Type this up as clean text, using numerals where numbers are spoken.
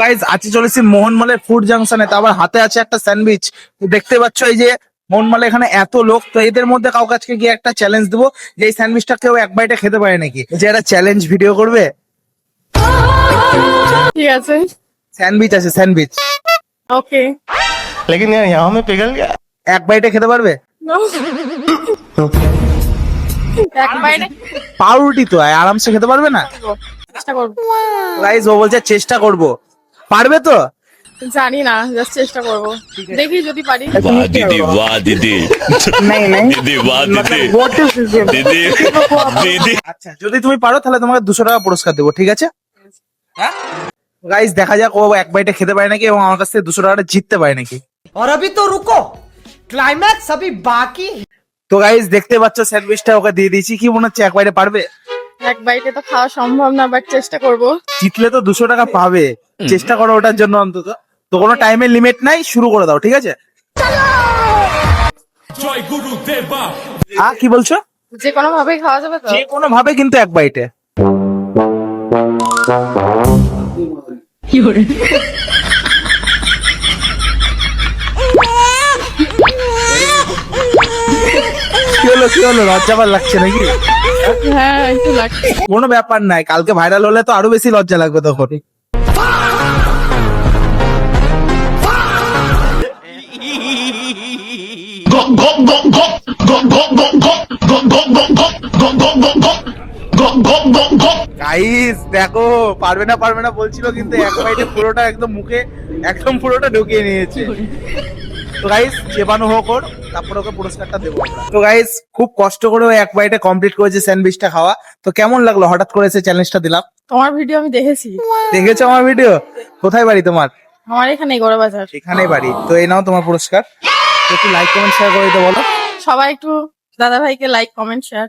Guys আজকে চলেছি মোহনমালের food জাংশনে, তো আবার হাতে আছে একটা স্যান্ডউইচ। দেখতে পাচ্ছ এই যে মোহনমালে এখানে এত লোক, তো এদের মধ্যে কাউকে আজকে গিয়ে একটা চ্যালেঞ্জ দেবো যে এই স্যান্ডউইচটা কেউ এক বাইটে খেতে পারে নাকি, যে একটা চ্যালেঞ্জ ভিডিও করবে। ঠিক আছে, স্যান্ডউইচ আছে, স্যান্ডউইচ। ওকে। लेकिन यार यहाँ में पिघल गया। এক বাইটে খেতে পারবে? এক বাইরে পাউরুটি তো আরামসে খেতে পারবে না? চেষ্টা করবো। গাইস ও বলছে চেষ্টা করব, পারবে তো? জানি না, জাস্ট চেষ্টা করবো, দেখি যদি পারি। वाह दीदी वाह दीदी नहीं नहीं दीदी वाह दीदी what is this? दीदी दीदी আচ্ছা যদি তুমি পারো তাহলে তোমাকে 200 টাকা পুরস্কার দেবো, ঠিক আছে? হ্যাঁ গাইস দেখা যাক ও এক বাইটে খেতে পারে নাকি এবং আমার কাছ থেকে 200 টাকাটা জিততে পারে নাকি। और अभी तो रुको, क्लाइमैक्स अभी बाकी है। তো গাইস দেখতে পাচ্ছ স্যান্ডউইচটা ওকে দিয়ে দিয়েছি, কি মনে হচ্ছে এক বাইটে পারবে? এক বাইরে তো খাওয়া সম্ভব না, বাট চেষ্টা করবো। জিতলে তো 200 টাকা পাবে, চেষ্টা করো ওটার জন্য অন্তত। তো কোনো টাইমের লিমিট নাই, শুরু করে দাও, ঠিক আছে? কি বলছো? যে কোনো ভাবে খাওয়া যাবে তো? যে কোনো ভাবে কিন্তু এক বাইটে। কি হলো লজ্জাবার লাগছে নাকি? হ্যাঁ একটু লাগছে। কোনো ব্যাপার নাই, কালকে ভাইরাল হলে তো আরো বেশি লজ্জা লাগবে তখন। গাইস দেখো পারবে না বলছিল, কিন্তু এক বাইটে পুরোটা একদম মুখে একদম পুরোটা ঢুকিয়ে নিয়েছে। তো গাইস চেবানো হোক ওর, তারপর ওকে পুরস্কারটা দেবো। তো গাইস খুব কষ্ট করে ও এক বাইটে কমপ্লিট করেছে স্যান্ডউইচটা খাওয়া। তো কেমন লাগলো হঠাৎ করে এসে চ্যালেঞ্জটা দিলাম? তোমার ভিডিও আমি দেখেছি। দেখেছো আমার ভিডিও? কোথায় বাড়ি তোমার? আমার এখানে গোড়া বাজার। এখানেই বাড়ি। তো এই নাও তোমার পুরস্কার। তো একটু লাইক কমেন্ট শেয়ার করে দিতে বলো। সবাই একটু দাদা ভাইকে লাইক কমেন্ট শেয়ার